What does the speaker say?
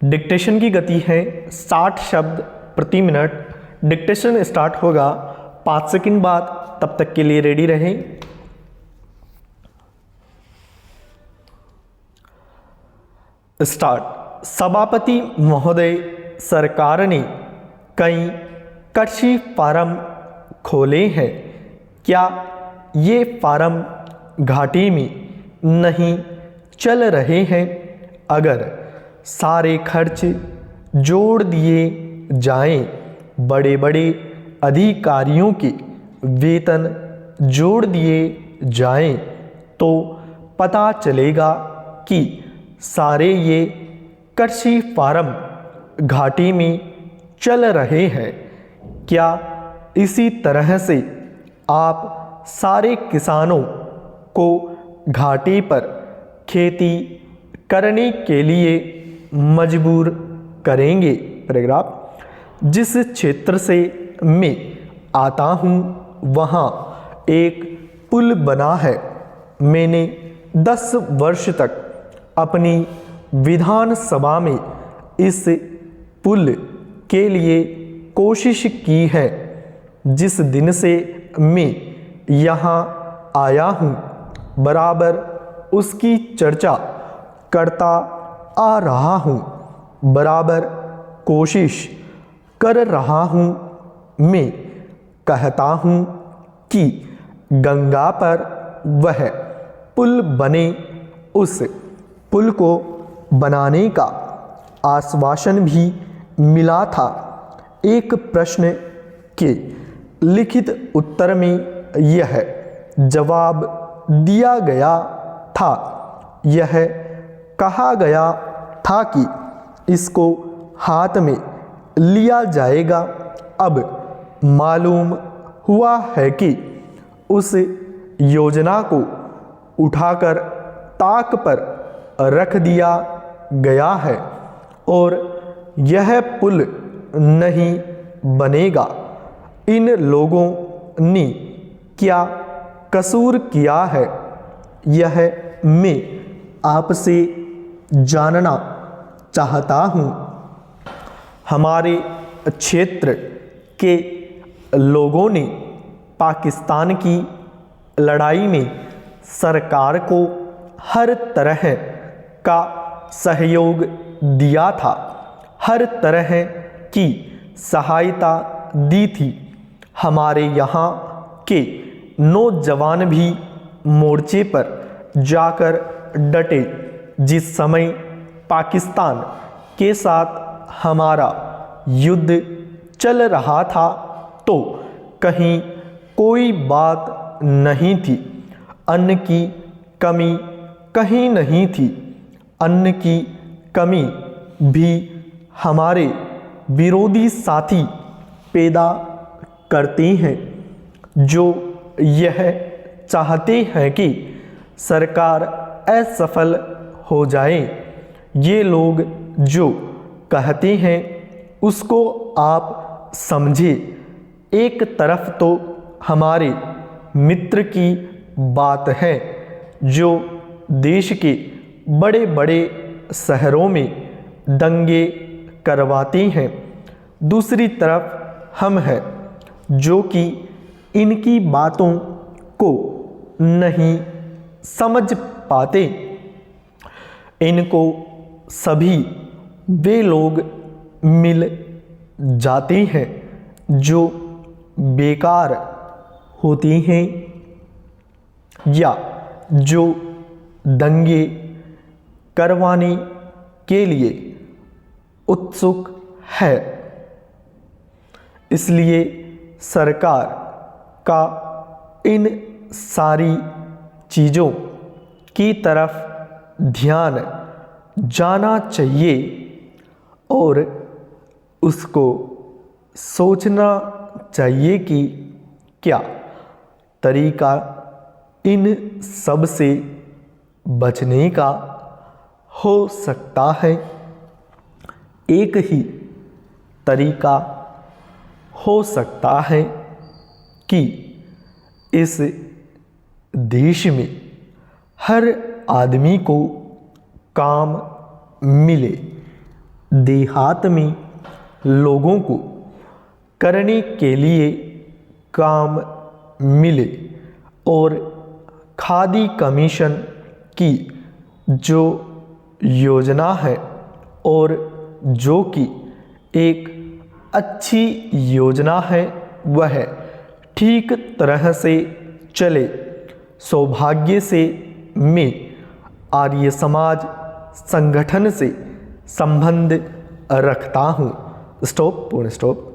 Dictation की गति है 60 शब्द प्रति मिनट। डिक्टेशन स्टार्ट होगा 5 सेकंड बाद, तब तक के लिए रेडी रहें। स्टार्ट। सभापति महोदय, सरकार ने कई कृषि फार्म खोले हैं। क्या ये फार्म घाटी में नहीं चल रहे हैं? अगर सारे खर्च जोड़ दिए जाएं, बड़े बड़े अधिकारियों के वेतन जोड़ दिए जाएं, तो पता चलेगा कि सारे ये कृषि फार्म घाटी में चल रहे हैं। क्या इसी तरह से आप सारे किसानों को घाटी पर खेती करने के लिए मजबूर करेंगे? पैराग्राफ। जिस क्षेत्र से मैं आता हूँ वहाँ एक पुल बना है। मैंने 10 वर्ष तक अपनी विधानसभा में इस पुल के लिए कोशिश की है। जिस दिन से मैं यहाँ आया हूँ बराबर उसकी चर्चा करता आ रहा हूँ, बराबर कोशिश कर रहा हूँ। मैं कहता हूँ कि गंगा पर वह पुल बने। उस पुल को बनाने का आश्वासन भी मिला था। एक प्रश्न के लिखित उत्तर में यह जवाब दिया गया था, यह कहा गया था कि इसको हाथ में लिया जाएगा। अब मालूम हुआ है कि उस योजना को उठाकर ताक पर रख दिया गया है और यह पुल नहीं बनेगा। इन लोगों ने क्या कसूर किया है, यह मैं आपसे जानना चाहता हूँ। हमारे क्षेत्र के लोगों ने पाकिस्तान की लड़ाई में सरकार को हर तरह का सहयोग दिया था, हर तरह की सहायता दी थी। हमारे यहाँ के नौजवान भी मोर्चे पर जाकर डटे। जिस समय पाकिस्तान के साथ हमारा युद्ध चल रहा था तो कहीं कोई बात नहीं थी, अन्न की कमी कहीं नहीं थी। अन्न की कमी भी हमारे विरोधी साथी पैदा करते हैं, जो यह चाहते हैं कि सरकार असफल हो जाए। ये लोग जो कहते हैं उसको आप समझे। एक तरफ तो हमारे मित्र की बात है जो देश के बड़े बड़े शहरों में दंगे करवाते हैं, दूसरी तरफ हम हैं जो कि इनकी बातों को नहीं समझ पाते। इनको सभी वे लोग मिल जाते हैं जो बेकार होते हैं या जो दंगे करवाने के लिए उत्सुक है। इसलिए सरकार का इन सारी चीज़ों की तरफ ध्यान जाना चाहिए और उसको सोचना चाहिए कि क्या तरीका इन सब से बचने का हो सकता है। एक ही तरीका हो सकता है कि इस देश में हर आदमी को काम मिले, देहात में लोगों को करने के लिए काम मिले और खादी कमीशन की जो योजना है और जो कि एक अच्छी योजना है वह ठीक तरह से चले, सौभाग्य से मैं आर्य समाज संगठन से संबंध रखता हूँ। स्टॉप, पूर्ण स्टॉप।